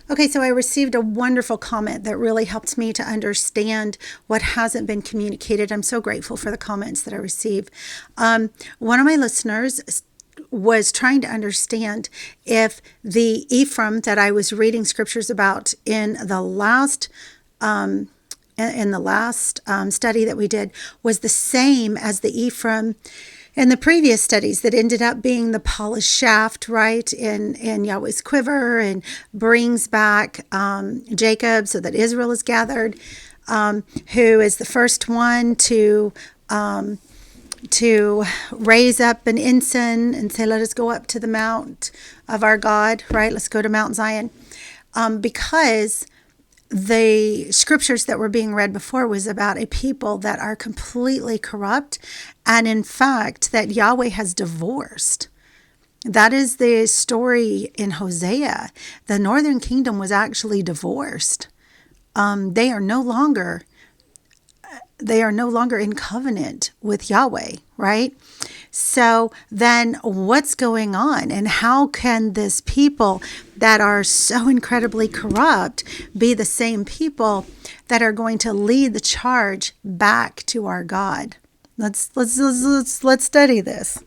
Okay, so I received a wonderful comment that really helped me to understand what hasn't been communicated. I'm so grateful for the comments that I receive. One of my listeners was trying to understand if the Ephraim that I was reading scriptures about in the last study that we did was the same as the Ephraim in the previous studies that ended up being the polished shaft, right, in Yahweh's quiver, and brings back Jacob so that Israel is gathered, who is the first one to raise up an ensign and say, let us go up to the mount of our God, right? Let's go to Mount Zion. Because the scriptures that were being read before was about a people that are completely corrupt, and in fact that Yahweh has divorced. That is the story in Hosea. The northern kingdom was actually divorced. They are no longer in covenant with Yahweh, right? So then what's going on, and how can this people that are so incredibly corrupt be the same people that are going to lead the charge back to our God? Let's study this.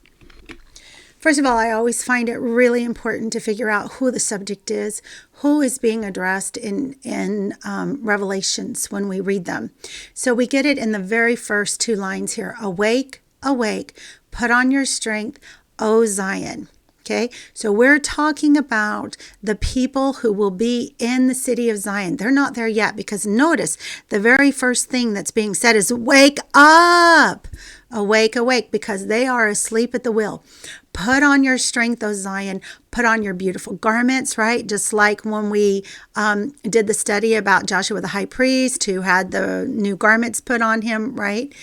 First of all, I always find it really important to figure out who the subject is, who is being addressed in Revelations when we read them. So we get it in the very first two lines here. Awake, awake, put on your strength, O Zion. Okay, so we're talking about the people who will be in the city of Zion. They're not there yet, because notice the very first thing that's being said is wake up, awake, awake, because they are asleep at the wheel. Put on your strength, O Zion. Put on your beautiful garments, right? Just like when we did the study about Joshua the high priest, who had the new garments put on him, right?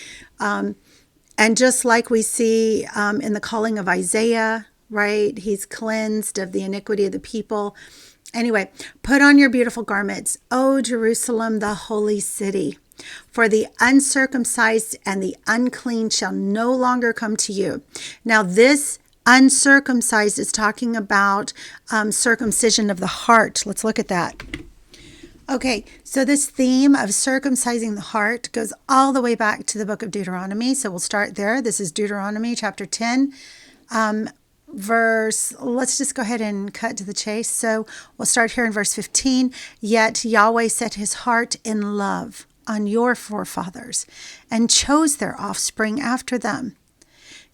And just like we see in the calling of Isaiah, right? He's cleansed of the iniquity of the people. Anyway, put on your beautiful garments, O Jerusalem, the holy city. For the uncircumcised and the unclean shall no longer come to you. Now, this uncircumcised is talking about circumcision of the heart. Let's look at that. Okay, so this theme of circumcising the heart goes all the way back to the book of Deuteronomy. So we'll start there. This is Deuteronomy chapter 10. Let's just go ahead and cut to the chase. So we'll start here in verse 15. Yet Yahweh set his heart in love on your forefathers and chose their offspring after them.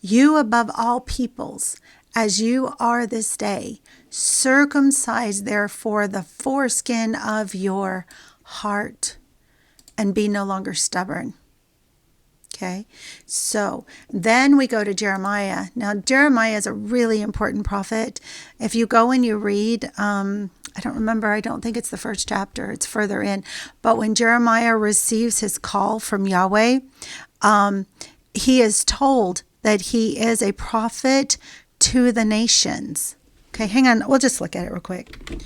You above all peoples, as you are this day, circumcise therefore the foreskin of your heart and be no longer stubborn. Okay, so then we go to Jeremiah. Now, Jeremiah is a really important prophet. If you go and you read, I don't think it's the first chapter, it's further in. But when Jeremiah receives his call from Yahweh, he is told that he is a prophet to the nations. Okay, hang on. We'll just look at it real quick.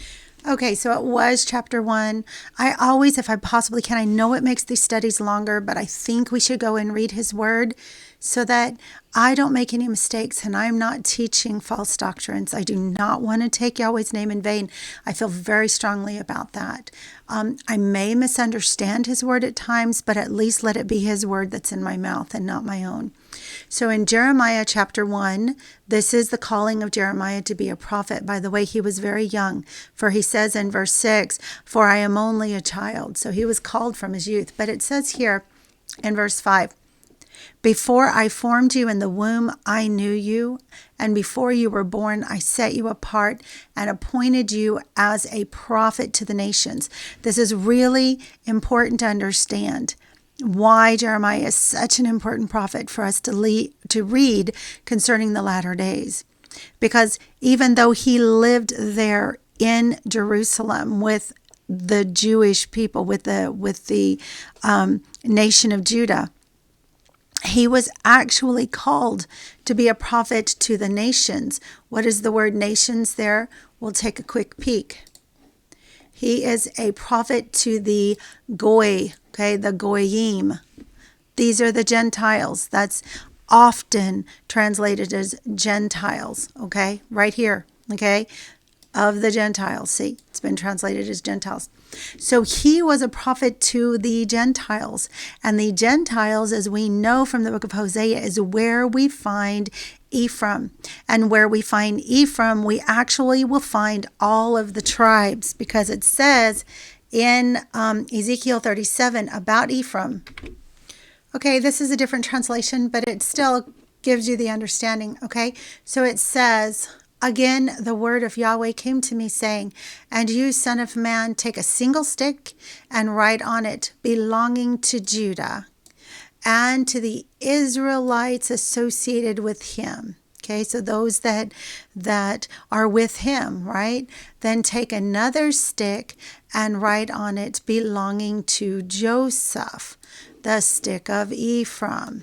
Okay, so it was chapter 1. I always, if I possibly can, I know it makes these studies longer, but I think we should go and read his word so that I don't make any mistakes and I'm not teaching false doctrines. I do not want to take Yahweh's name in vain. I feel very strongly about that. I may misunderstand his word at times, but at least let it be his word that's in my mouth and not my own. So in Jeremiah chapter 1, this is the calling of Jeremiah to be a prophet. By the way, he was very young, for he says in verse 6, for I am only a child. So he was called from his youth. But it says here in verse 5, before I formed you in the womb, I knew you, and before you were born, I set you apart and appointed you as a prophet to the nations. This is really important to understand why Jeremiah is such an important prophet for us to read concerning the latter days. Because even though he lived there in Jerusalem with the Jewish people, with the nation of Judah, he was actually called to be a prophet to the nations. What is the word nations there? We'll take a quick peek. He is a prophet to the Goy, okay, the Goyim. These are the Gentiles. That's often translated as Gentiles, okay, right here, okay. of the Gentiles. See, it's been translated as Gentiles. So he was a prophet to the Gentiles. And the Gentiles, as we know from the book of Hosea, is where we find Ephraim. And where we find Ephraim, we actually will find all of the tribes, because it says in Ezekiel 37 about Ephraim. Okay, this is a different translation, but it still gives you the understanding. Okay, so it says, again, the word of Yahweh came to me saying, and you, son of man, take a single stick and write on it, belonging to Judah and to the Israelites associated with him. Okay, so those that are with him, right? Then take another stick and write on it, belonging to Joseph, the stick of Ephraim,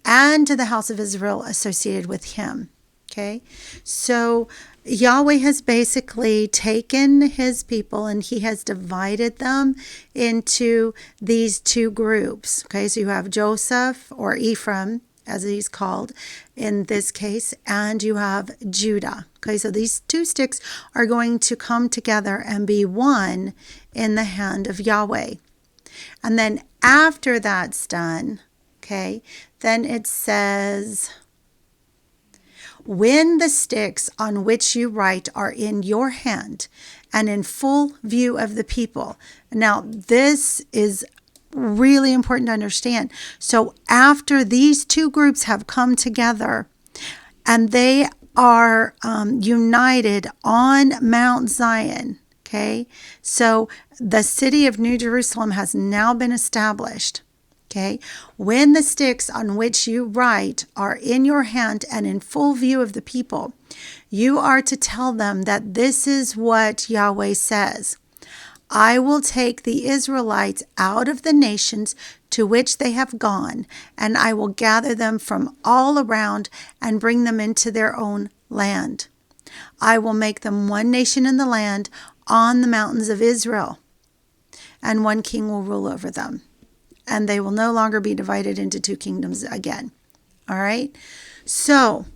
and to the house of Israel associated with him. Okay, so Yahweh has basically taken his people and he has divided them into these two groups. Okay, so you have Joseph, or Ephraim, as he's called in this case, and you have Judah. Okay, so these two sticks are going to come together and be one in the hand of Yahweh. And then after that's done, okay, then it says, when the sticks on which you write are in your hand and in full view of the people. Now, this is really important to understand. So after these two groups have come together and they are united on Mount Zion, okay, so the city of New Jerusalem has now been established. Okay, when the sticks on which you write are in your hand and in full view of the people, you are to tell them that this is what Yahweh says. I will take the Israelites out of the nations to which they have gone, and I will gather them from all around and bring them into their own land. I will make them one nation in the land on the mountains of Israel, and one king will rule over them. And they will no longer be divided into two kingdoms again. All right. So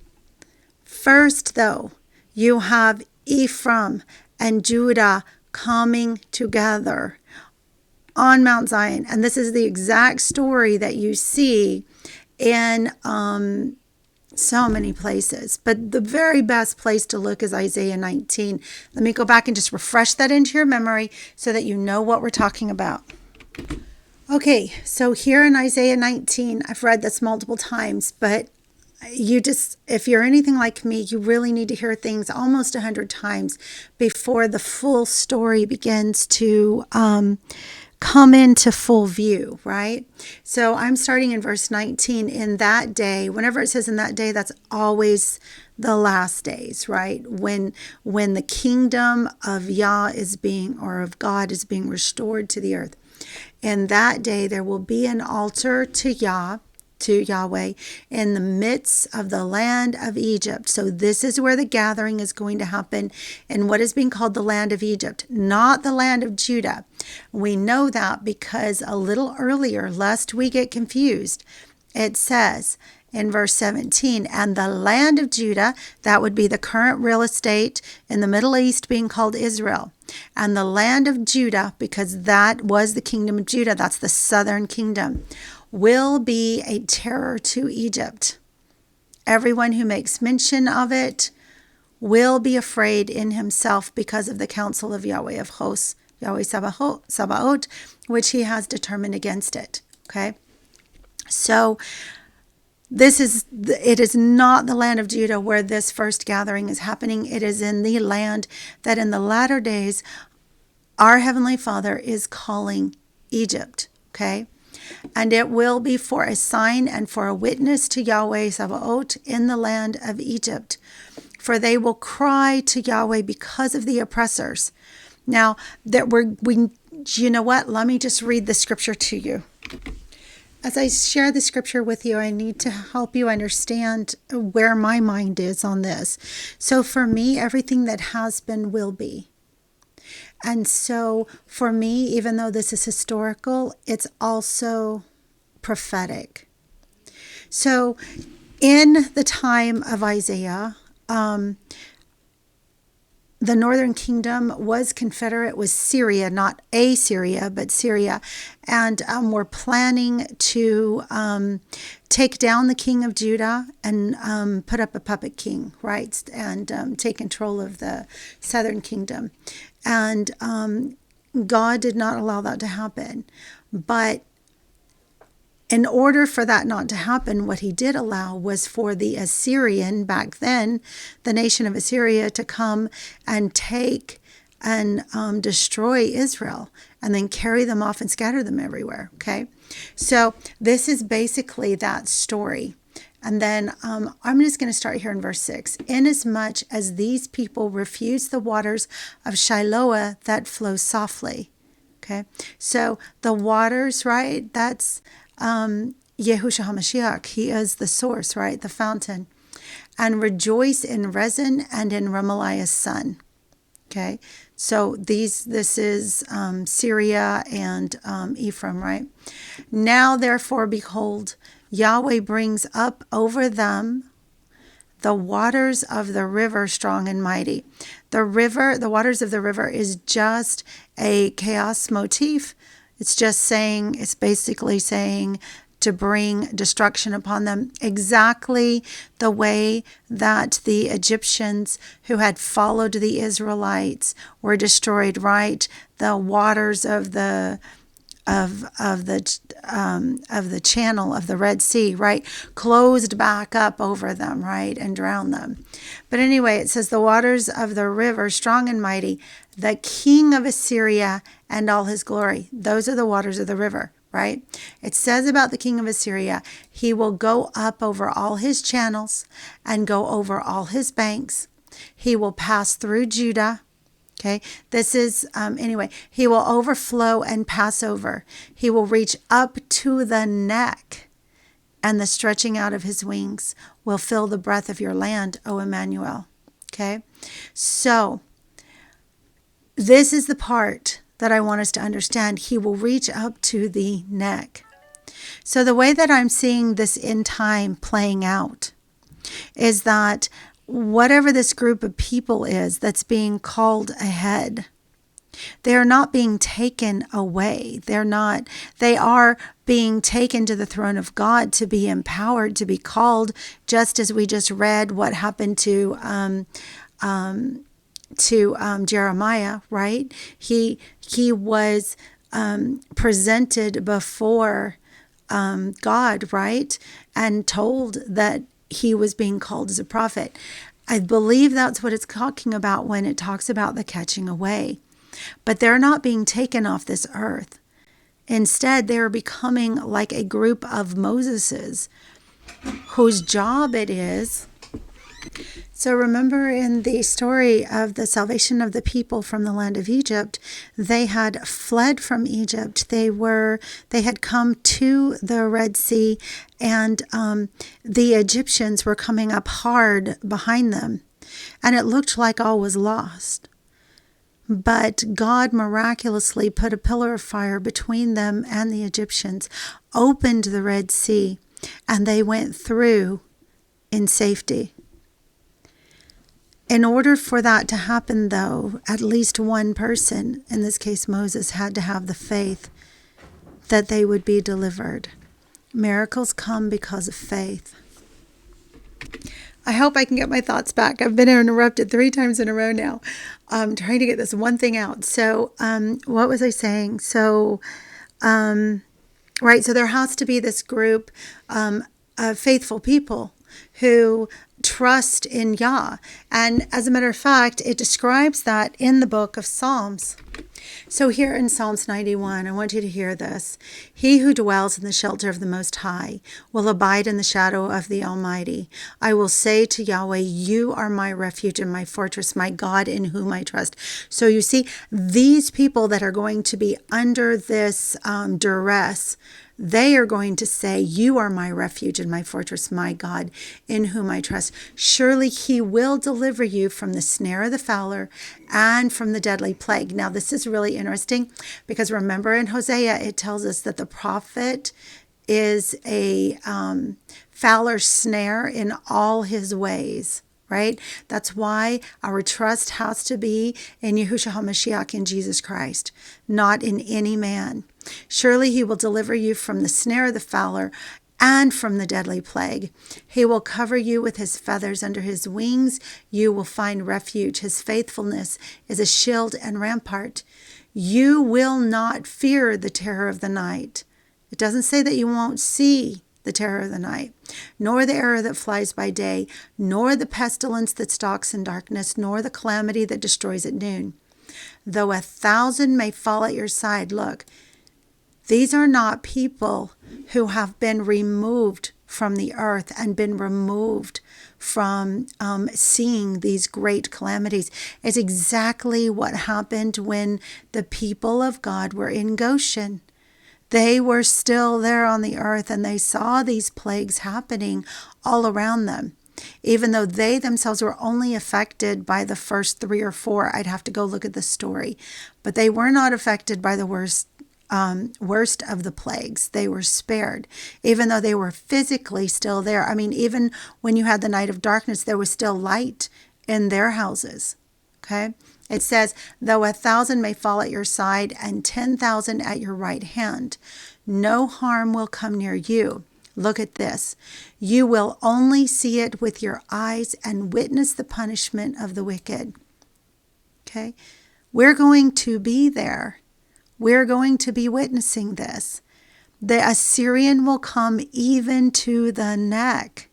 first, though, you have Ephraim and Judah coming together on Mount Zion. And this is the exact story that you see in so many places. But the very best place to look is Isaiah 19. Let me go back and just refresh that into your memory so that you know what we're talking about. Okay, so here in Isaiah 19, I've read this multiple times, but if you're anything like me, you really need to hear things almost 100 times before the full story begins to come into full view, right? So I'm starting in verse 19. In that day, whenever it says in that day, that's always the last days, right? When the kingdom of Yah is being, or of God is being restored to the earth. In that day, there will be an altar to Yahweh in the midst of the land of Egypt. So this is where the gathering is going to happen in what is being called the land of Egypt, not the land of Judah. We know that because a little earlier, lest we get confused, it says in verse 17, and the land of Judah, that would be the current real estate in the Middle East being called Israel. And the land of Judah, because that was the kingdom of Judah, that's the southern kingdom, will be a terror to Egypt. Everyone who makes mention of it will be afraid in himself because of the counsel of Yahweh of hosts, Yahweh Sabaoth, which he has determined against it. Okay? So it is not the land of Judah where this first gathering is happening. It is in the land that in the latter days our Heavenly Father is calling Egypt. Okay? And it will be for a sign and for a witness to Yahweh Sabaoth in the land of Egypt. For they will cry to Yahweh because of the oppressors. Now, you know what? Let me just read the scripture to you. As I share the scripture with you, I need to help you understand where my mind is on this. So for me, everything that has been will be. And so for me, even though this is historical, it's also prophetic. So in the time of Isaiah, the northern kingdom was confederate with Syria, not Assyria, but Syria, and were planning to take down the king of Judah and put up a puppet king, right, and take control of the southern kingdom. And God did not allow that to happen. But in order for that not to happen, what he did allow was for the Assyrian, back then, the nation of Assyria, to come and take and destroy Israel and then carry them off and scatter them everywhere. Okay. So this is basically that story. And then I'm just going to start here in verse 6. Inasmuch as these people refuse the waters of Shiloah that flow softly. Okay. So the waters, right? That's Yahushua HaMashiach. He is the source, right? The fountain. And rejoice in Rezin and in Remaliah's son. Okay. So this is Syria and Ephraim, right? Now, therefore, behold, Yahweh brings up over them the waters of the river strong and mighty. The waters of the river is just a chaos motif. It's basically saying to bring destruction upon them, exactly the way that the Egyptians who had followed the Israelites were destroyed, right? The waters of the channel of the Red Sea, right, closed back up over them, right, and drowned them. But anyway, it says the waters of the river, strong and mighty, the king of Assyria and all his glory. Those are the waters of the river, right? It says about the king of Assyria, he will go up over all his channels and go over all his banks. He will pass through Judah. Okay, this is, he will overflow and pass over. He will reach up to the neck, and the stretching out of his wings will fill the breadth of your land, O Emmanuel. Okay, so this is the part that I want us to understand. He will reach up to the neck. So the way that I'm seeing this in time playing out is that whatever this group of people is that's being called ahead, they are not being taken away. They are being taken to the throne of God to be empowered, to be called, just as we just read what happened to Jeremiah, right? He was presented before God, right? And told that he was being called as a prophet. I believe that's what it's talking about when it talks about the catching away. But they're not being taken off this earth. Instead, they're becoming like a group of Moseses whose job it is. So remember in the story of the salvation of the people from the land of Egypt, they had fled from Egypt. They had come to the Red Sea, and the Egyptians were coming up hard behind them. And it looked like all was lost. But God miraculously put a pillar of fire between them and the Egyptians, opened the Red Sea, and they went through in safety. In order for that to happen, though, at least one person, in this case Moses, had to have the faith that they would be delivered. Miracles come because of faith. I hope I can get my thoughts back. I've been interrupted 3 times in a row now. I'm trying to get this one thing out. So what was I saying? So, right, so there has to be this group of faithful people who trust in Yah. And as a matter of fact, it describes that in the book of Psalms. So here in Psalms 91, I want you to hear this. He who dwells in the shelter of the Most High will abide in the shadow of the Almighty. I will say to Yahweh, you are my refuge and my fortress, my God in whom I trust. So you see, these people that are going to be under this duress, they are going to say, you are my refuge and my fortress, my God, in whom I trust. Surely he will deliver you from the snare of the fowler and from the deadly plague. Now, this is really interesting because remember in Hosea, it tells us that the prophet is a fowler snare in all his ways. right? That's why our trust has to be in Yahushua HaMashiach, in Jesus Christ, not in any man. Surely he will deliver you from the snare of the fowler and from the deadly plague. He will cover you with his feathers. Under his wings you will find refuge. His faithfulness is a shield and rampart. You will not fear the terror of the night. It doesn't say that you won't see the terror of the night, nor the arrow that flies by day, nor the pestilence that stalks in darkness, nor the calamity that destroys at noon. Though 1,000 may fall at your side, look, these are not people who have been removed from the earth and been removed from seeing these great calamities. It's exactly what happened when the people of God were in Goshen. They were still there on the earth, and they saw these plagues happening all around them. Even though they themselves were only affected by the first 3 or 4, I'd have to go look at the story. But they were not affected by the worst of the plagues. They were spared, even though they were physically still there. I mean, even when you had the night of darkness, there was still light in their houses. Okay? It says, though 1,000 may fall at your side and 10,000 at your right hand, no harm will come near you. Look at this. You will only see it with your eyes and witness the punishment of the wicked. Okay? We're going to be there. We're going to be witnessing this. The Assyrian will come even to the neck.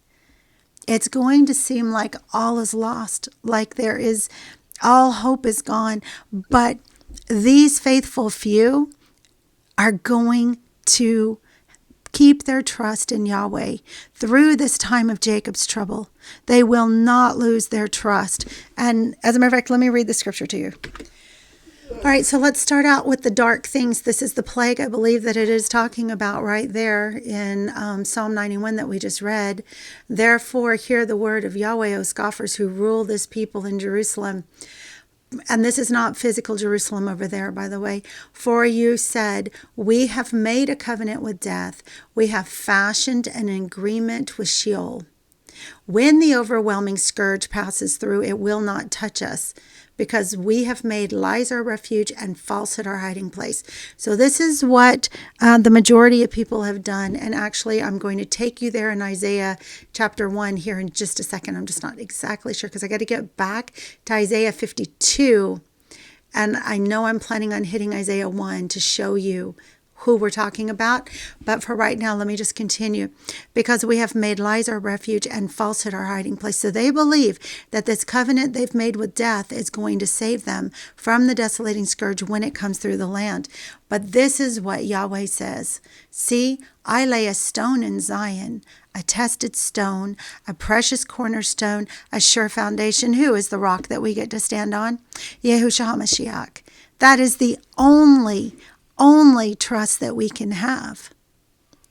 It's going to seem like all is lost, like all hope is gone. But these faithful few are going to keep their trust in Yahweh through this time of Jacob's trouble. They will not lose their trust. And as a matter of fact, let me read the scripture to you. All right, so let's start out with the dark things. This is the plague, I believe, that it is talking about right there in Psalm 91 that we just read. Therefore, hear the word of Yahweh, O scoffers who rule this people in Jerusalem. And this is not physical Jerusalem over there, by the way. For you said, we have made a covenant with death. We have fashioned an agreement with Sheol. When the overwhelming scourge passes through, it will not touch us, because we have made lies our refuge and falsehood our hiding place. So this is what the majority of people have done. And actually, I'm going to take you there in Isaiah chapter 1 here in just a second. I'm just not exactly sure because I got to get back to Isaiah 52. And I know I'm planning on hitting Isaiah 1 to show you who we're talking about. But for right now, let me just continue. Because we have made lies our refuge and falsehood our hiding place. So they believe that this covenant they've made with death is going to save them from the desolating scourge when it comes through the land. But this is what Yahweh says. See, I lay a stone in Zion, a tested stone, a precious cornerstone, a sure foundation. Who is the rock that we get to stand on? Yahushua HaMashiach. That is the only trust that we can have.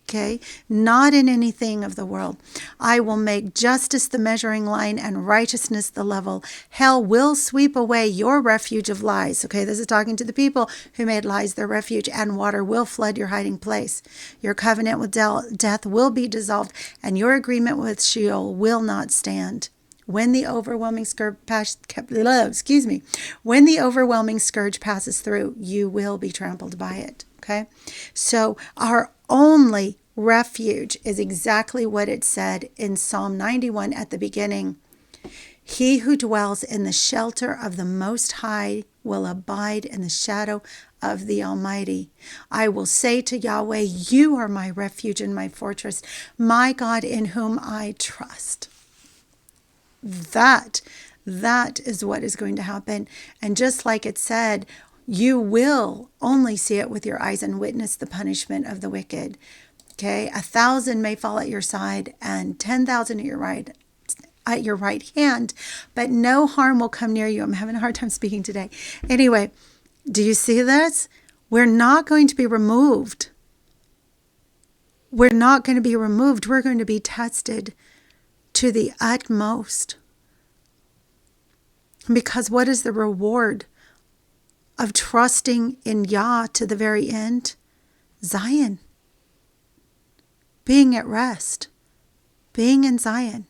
Okay? Not in anything of the world. I will make justice the measuring line and righteousness the level. Hell will sweep away your refuge of lies. Okay, this is talking to the people who made lies their refuge, and water will flood your hiding place. Your covenant with death will be dissolved, and your agreement with Sheol will not stand. When the overwhelming scourge passes through, you will be trampled by it. Okay? So our only refuge is exactly what it said in Psalm 91 at the beginning. He who dwells in the shelter of the Most High will abide in the shadow of the Almighty. I will say to Yahweh, you are my refuge and my fortress, my God in whom I trust. That is what is going to happen. And just like it said, you will only see it with your eyes and witness the punishment of the wicked. Okay, 1,000 may fall at your side and 10,000 at your right hand, but no harm will come near you. I'm having a hard time speaking today. Anyway, do you see this? We're not going to be removed. We're not going to be removed. We're going to be tested to the utmost. Because what is the reward of trusting in Yah to the very end? Zion. Being at rest. Being in Zion.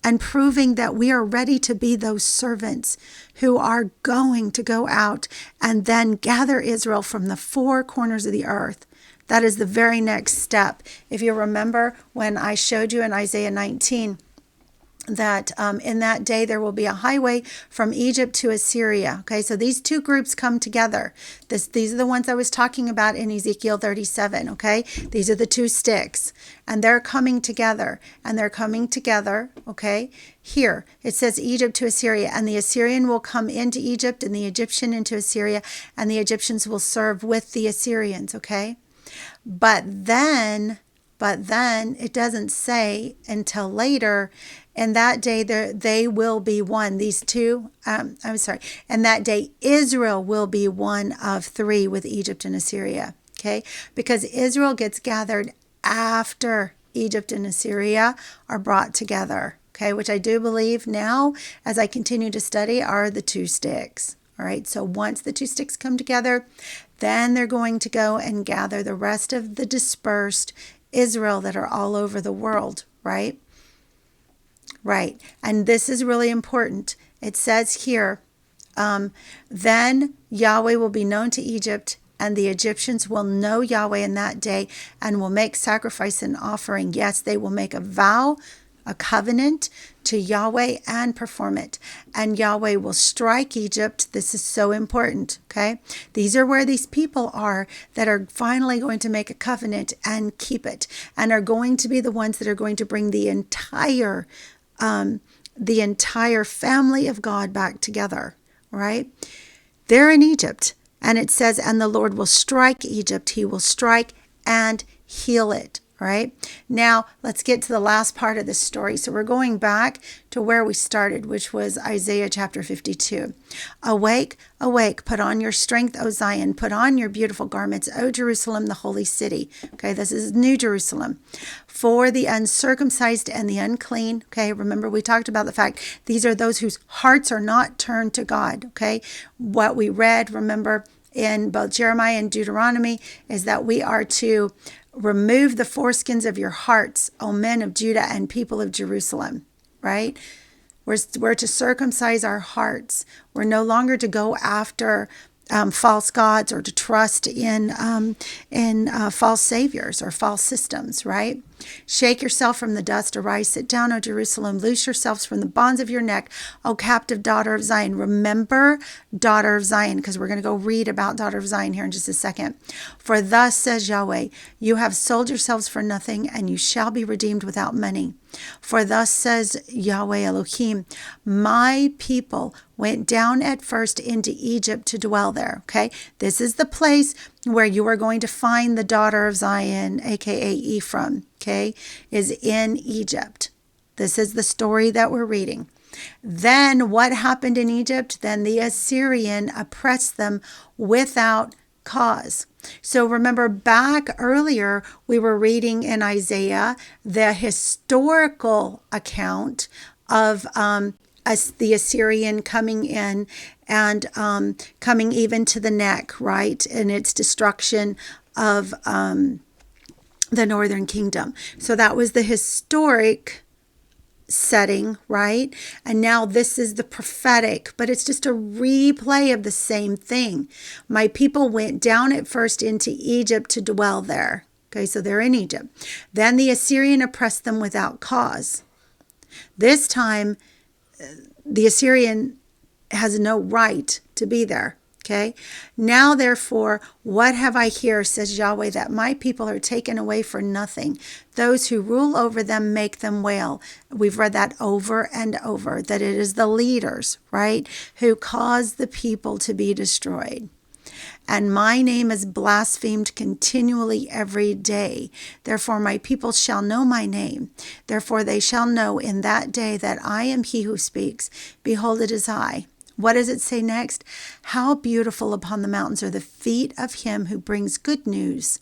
and proving that we are ready to be those servants who are going to go out and then gather Israel from the four corners of the earth. That is the very next step. If you remember when I showed you in Isaiah 19, that in that day there will be a highway from Egypt to Assyria. Okay, so these two groups come together. These are the ones I was talking about in Ezekiel 37. Okay, these are the two sticks, and they're coming together, Okay, here it says Egypt to Assyria, and the Assyrian will come into Egypt, and the Egyptian into Assyria, and the Egyptians will serve with the Assyrians. Okay, but then it doesn't say until later. In that day, they will be one. These two, in that day, Israel will be one of three with Egypt and Assyria. Okay, because Israel gets gathered after Egypt and Assyria are brought together. Okay, which I do believe now, as I continue to study, are the two sticks. All right, so once the two sticks come together, then they're going to go and gather the rest of the dispersed Israel that are all over the world, right? Right. And this is really important. It says here, then Yahweh will be known to Egypt, and the Egyptians will know Yahweh in that day and will make sacrifice and offering. Yes, they will make a vow, a covenant to Yahweh and perform it. And Yahweh will strike Egypt. This is so important, okay? These are where these people are that are finally going to make a covenant and keep it, and are going to be the ones that are going to bring the entire family of God back together, right? They're in Egypt, and it says, and the Lord will strike Egypt. He will strike and heal it, right? Now, let's get to the last part of this story. So we're going back to where we started, which was Isaiah chapter 52. Awake, awake, put on your strength, O Zion, put on your beautiful garments, O Jerusalem, the holy city. Okay, this is New Jerusalem. For the uncircumcised and the unclean, okay, remember we talked about the fact these are those whose hearts are not turned to God, okay? What we read, remember, in both Jeremiah and Deuteronomy, is that we are to remove the foreskins of your hearts, O men of Judah and people of Jerusalem, right? We're to circumcise our hearts. We're no longer to go after false gods or to trust in false saviors or false systems, right? Shake yourself from the dust, arise, sit down, O Jerusalem, loose yourselves from the bonds of your neck, O captive daughter of Zion. Remember, daughter of Zion, because we're going to go read about daughter of Zion here in just a second. For thus says Yahweh, you have sold yourselves for nothing, and you shall be redeemed without money. For thus says Yahweh Elohim, my people went down at first into Egypt to dwell there. Okay, this is the place where you are going to find the daughter of Zion, aka Ephraim, okay, is in Egypt. This is the story that we're reading. Then what happened in Egypt? Then the Assyrian oppressed them without cause. So remember back earlier, we were reading in Isaiah the historical account of the Assyrian coming in and coming even to the neck, right? And its destruction of the northern kingdom. So that was the historic setting, right? And now this is the prophetic, but it's just a replay of the same thing. My people went down at first into Egypt to dwell there. Okay, so they're in Egypt. Then the Assyrian oppressed them without cause. This time, the Assyrian has no right to be there. Okay. Now, therefore, what have I here, says Yahweh, that my people are taken away for nothing. Those who rule over them make them wail. We've read that over and over, that it is the leaders, right, who cause the people to be destroyed. And my name is blasphemed continually every day. Therefore, my people shall know my name. Therefore, they shall know in that day that I am he who speaks. Behold, it is I. What does it say next? How beautiful upon the mountains are the feet of him who brings good news,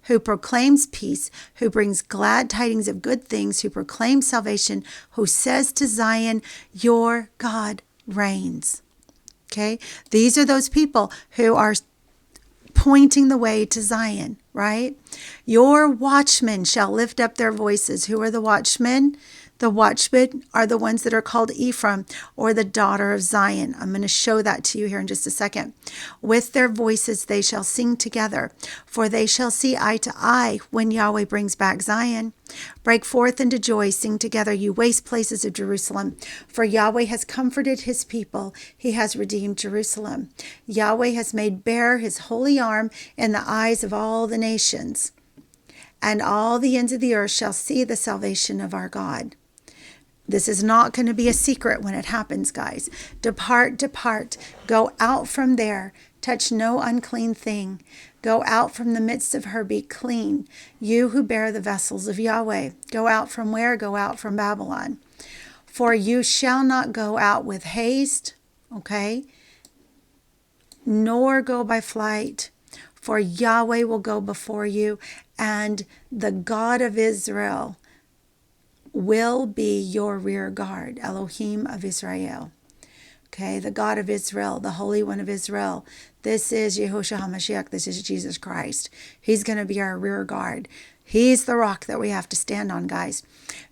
who proclaims peace, who brings glad tidings of good things, who proclaims salvation, who says to Zion, your God reigns. Okay? These are those people who are pointing the way to Zion, right? Your watchmen shall lift up their voices. Who are the watchmen? The watchmen are the ones that are called Ephraim, or the daughter of Zion. I'm going to show that to you here in just a second. With their voices they shall sing together, for they shall see eye to eye when Yahweh brings back Zion. Break forth into joy, sing together, you waste places of Jerusalem. For Yahweh has comforted his people, he has redeemed Jerusalem. Yahweh has made bare his holy arm in the eyes of all the nations, and all the ends of the earth shall see the salvation of our God. This is not going to be a secret when it happens, guys. Depart, depart. Go out from there. Touch no unclean thing. Go out from the midst of her. Be clean. You who bear the vessels of Yahweh. Go out from where? Go out from Babylon. For you shall not go out with haste, okay? Nor go by flight. For Yahweh will go before you, and the God of Israel will be your rear guard, Elohim of Israel. Okay, the God of Israel, the Holy One of Israel. This is Yehoshua HaMashiach. This is Jesus Christ. He's going to be our rear guard. He's the rock that we have to stand on, guys.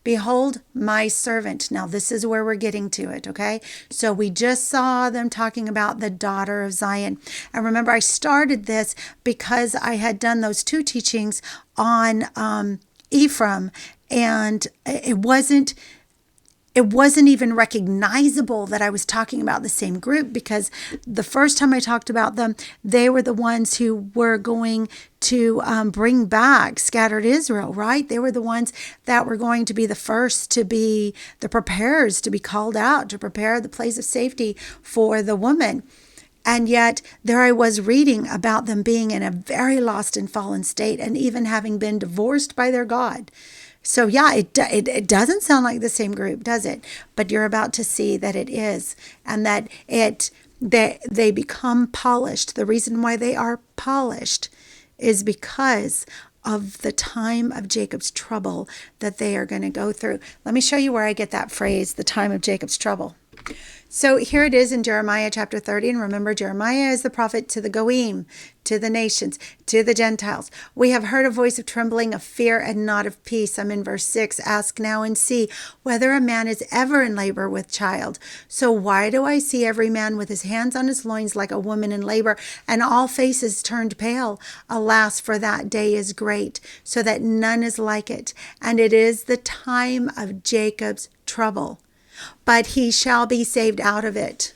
Behold, my servant. Now, this is where we're getting to it, okay? So we just saw them talking about the daughter of Zion. And remember, I started this because I had done those 2 teachings on Ephraim, and it wasn't even recognizable that I was talking about the same group, because the first time I talked about them, they were the ones who were going to bring back scattered Israel, right? They were the ones that were going to be the first to be the preparers, to be called out, to prepare the place of safety for the woman. And yet there I was reading about them being in a very lost and fallen state, and even having been divorced by their God. So yeah, it doesn't sound like the same group, does it? But you're about to see that it is, and that they become polished. The reason why they are polished is because of the time of Jacob's trouble that they are going to go through. Let me show you where I get that phrase, the time of Jacob's trouble. So here it is in Jeremiah chapter 30. And remember, Jeremiah is the prophet to the Goim, to the nations, to the Gentiles. We have heard a voice of trembling, of fear, and not of peace. I'm in verse 6. Ask now and see whether a man is ever in labor with child. So why do I see every man with his hands on his loins like a woman in labor, and all faces turned pale? Alas, for that day is great, so that none is like it. And it is the time of Jacob's trouble, but he shall be saved out of it.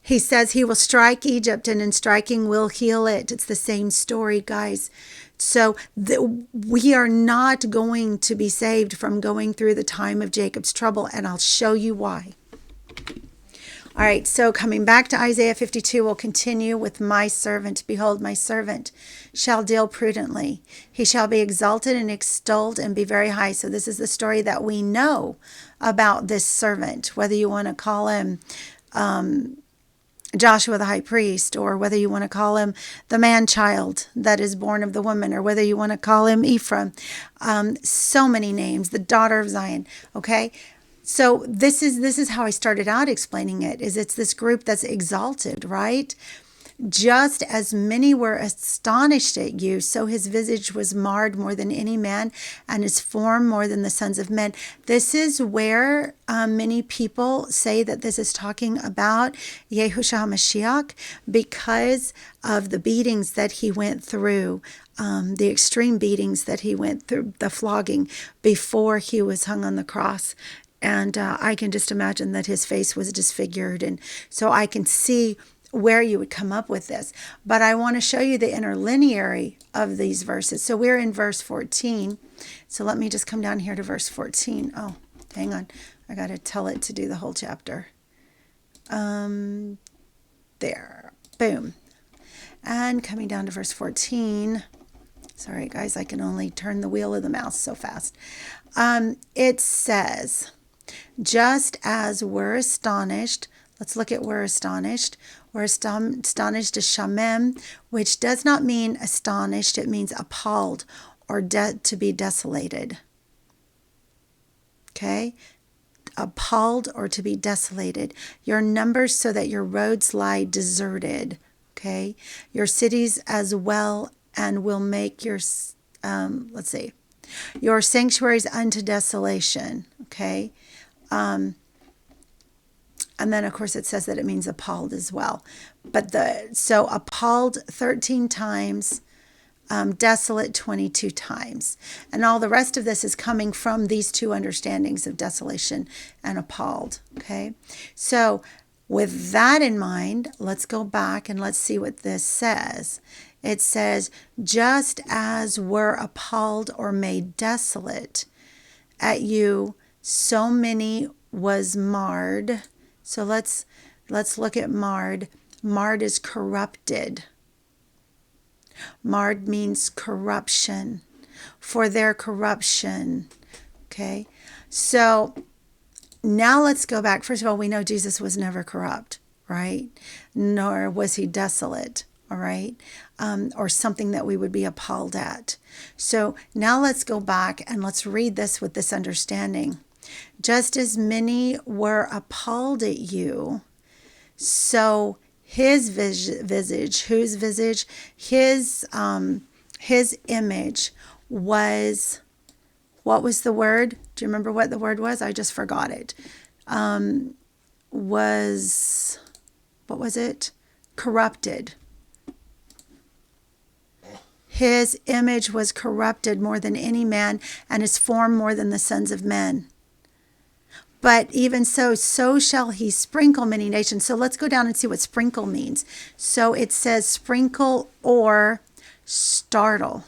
He says he will strike Egypt, and in striking will heal it. It's the same story, guys. So we are not going to be saved from going through the time of Jacob's trouble, and I'll show you why. All right, so coming back to Isaiah 52, we'll continue with my servant. Behold, my servant shall deal prudently. He shall be exalted and extolled and be very high. So this is the story that we know about this servant, whether you want to call him Joshua the high priest, or whether you want to call him the man-child that is born of the woman, or whether you want to call him Ephraim. So many names, the daughter of Zion, okay? So this is how I started out explaining it, is it's this group that's exalted, right? Just as many were astonished at you, so his visage was marred more than any man, and his form more than the sons of men. This is where many people say that this is talking about Yehoshua HaMashiach, because of the beatings that he went through, the extreme beatings that he went through, the flogging before he was hung on the cross. And I can just imagine that his face was disfigured. And so I can see where you would come up with this. But I want to show you the interlineary of these verses. So we're in verse 14. So let me just come down here to verse 14. Oh, hang on. I got to tell it to do the whole chapter. There. Boom. And coming down to verse 14. Sorry, guys, I can only turn the wheel of the mouse so fast. It says, just as we're astonished, let's look at we're astonished. We're astonished as shamem, which does not mean astonished. It means appalled or to be desolated. Okay? Appalled or to be desolated. Your numbers so that your roads lie deserted. Okay? Your cities as well, and will make your, let's see. Your sanctuaries unto desolation. Okay. And then, of course, it says that it means appalled as well. But so appalled 13 times, desolate 22 times. And all the rest of this is coming from these two understandings of desolation and appalled. Okay. So with that in mind, let's go back and let's see what this says. It says, just as were appalled or made desolate at you, so many was marred. So let's look at marred. Marred is corrupted. Marred means corruption. For their corruption. Okay. So now let's go back. First of all, we know Jesus was never corrupt, right? Nor was he desolate, all right? Or something that we would be appalled at. So now let's go back and let's read this with this understanding. Just as many were appalled at you, so his visage, whose visage? His image was, what was the word? Do you remember what the word was? I just forgot it. What was it? Corrupted. His image was corrupted more than any man, and his form more than the sons of men. But even so shall he sprinkle many nations. So let's go down and see what sprinkle means. So it says sprinkle or startle.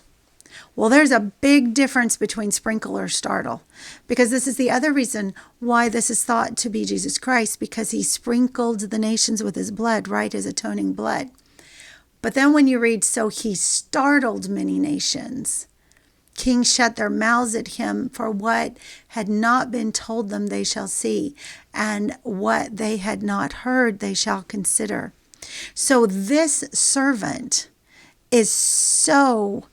Well, there's a big difference between sprinkle or startle, because this is the other reason why this is thought to be Jesus Christ, because he sprinkled the nations with his blood, right? His atoning blood. But then when you read, so he startled many nations, kings shut their mouths at him, for what had not been told them they shall see, and what they had not heard they shall consider. So this servant is so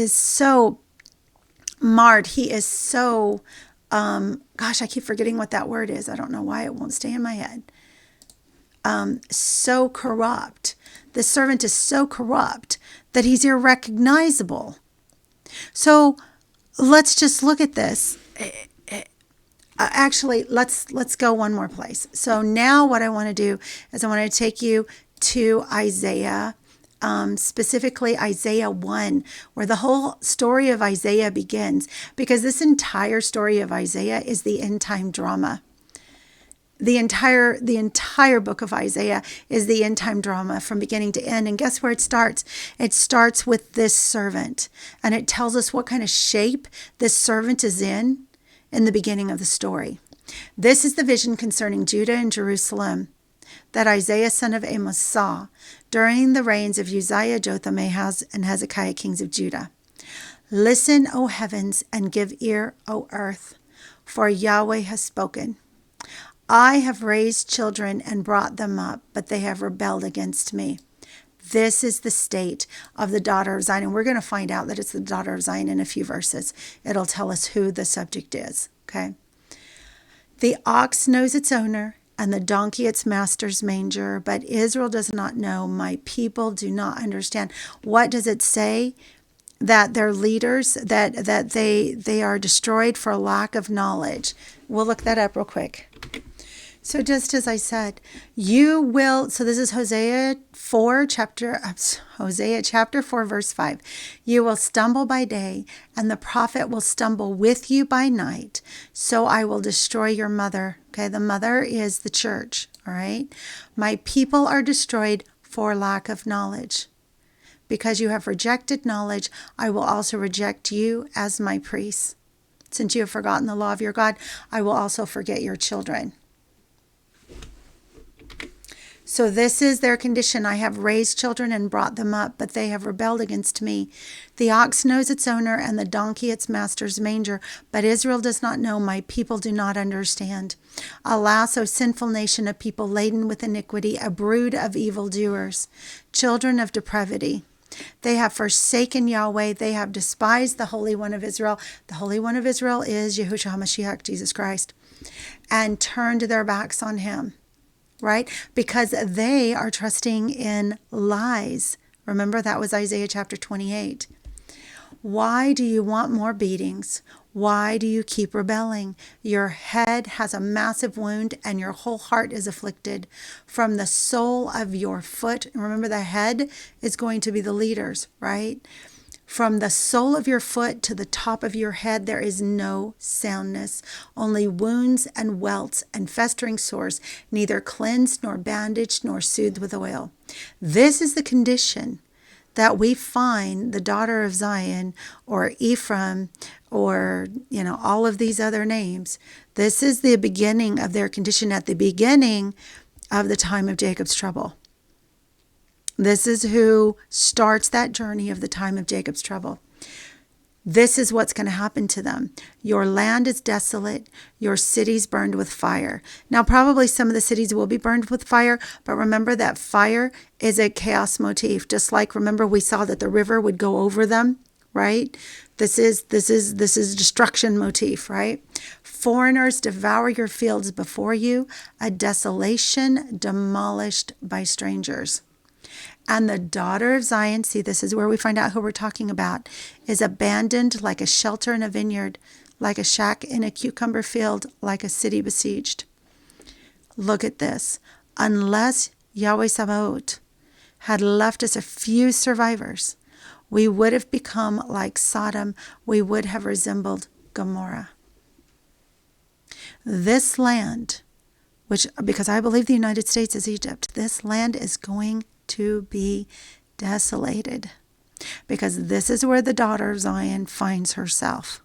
so marred. He is so gosh, I keep forgetting what that word is. I don't know why it won't stay in my head. So corrupt. The servant is so corrupt that he's irrecognizable. So let's just look at this. Actually, let's go one more place. So now what I want to do is I want to take you to Isaiah, specifically Isaiah 1, where the whole story of Isaiah begins, because this entire story of Isaiah is the end time drama. The entire book of Isaiah is the end time drama from beginning to end. And guess where it starts? It starts with this servant. And it tells us what kind of shape this servant is in the beginning of the story. This is the vision concerning Judah and Jerusalem that Isaiah son of Amos saw during the reigns of Uzziah, Jotham, Ahaz, and Hezekiah, kings of Judah. Listen, O heavens, and give ear, O earth, for Yahweh has spoken. I have raised children and brought them up, but they have rebelled against me. This is the state of the daughter of Zion. And we're going to find out that it's the daughter of Zion in a few verses. It'll tell us who the subject is. Okay. The ox knows its owner, and the donkey its master's manger, but Israel does not know. My people do not understand. What does it say? That their leaders, that they are destroyed for lack of knowledge. We'll look that up real quick. So just as I said, you will, so this is Hosea chapter 4, verse 5. You will stumble by day, and the prophet will stumble with you by night. So I will destroy your mother. Okay, the mother is the church, all right? My people are destroyed for lack of knowledge. Because you have rejected knowledge, I will also reject you as my priests. Since you have forgotten the law of your God, I will also forget your children. So this is their condition. I have raised children and brought them up, but they have rebelled against me. The ox knows its owner, and the donkey its master's manger, but Israel does not know. My people do not understand. Alas, O sinful nation, a people laden with iniquity, a brood of evildoers, children of depravity. They have forsaken Yahweh. They have despised the Holy One of Israel. The Holy One of Israel is Yahushua HaMashiach, Jesus Christ, and turned their backs on him. Right? Because they are trusting in lies. Remember, that was Isaiah chapter 28. Why do you want more beatings? Why do you keep rebelling? Your head has a massive wound and your whole heart is afflicted. From the sole of your foot, remember the head is going to be the leaders, right? From the sole of your foot to the top of your head, there is no soundness, only wounds and welts and festering sores, neither cleansed nor bandaged nor soothed with oil. This is the condition that we find the daughter of Zion or Ephraim or, all of these other names. This is the beginning of their condition at the beginning of the time of Jacob's trouble. This is who starts that journey of the time of Jacob's trouble. This is what's going to happen to them. Your land is desolate. Your cities burned with fire. Now, probably some of the cities will be burned with fire, but remember that fire is a chaos motif. Just like, remember, we saw that the river would go over them, right? This is destruction motif, right? Foreigners devour your fields before you, a desolation demolished by strangers. And the daughter of Zion, see, this is where we find out who we're talking about, is abandoned like a shelter in a vineyard, like a shack in a cucumber field, like a city besieged. Look at this. Unless Yahweh Sabaoth had left us a few survivors, we would have become like Sodom. We would have resembled Gomorrah. This land, because I believe the United States is Egypt, this land is going to be desolated, because this is where the daughter of Zion finds herself.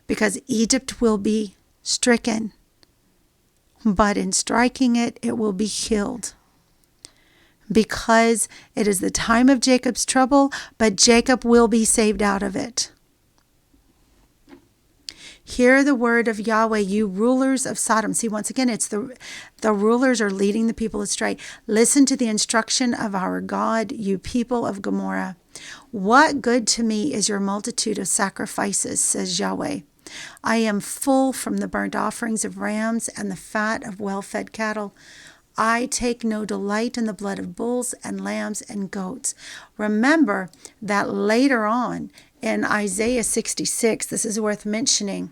Because Egypt will be stricken, but in striking it, it will be healed. Because it is the time of Jacob's trouble, but Jacob will be saved out of it. Hear the word of Yahweh, you rulers of Sodom. See, once again, it's the rulers are leading the people astray. Listen to the instruction of our God, you people of Gomorrah. What good to me is your multitude of sacrifices, says Yahweh. I am full from the burnt offerings of rams and the fat of well-fed cattle. I take no delight in the blood of bulls and lambs and goats. Remember that later on in Isaiah 66, this is worth mentioning,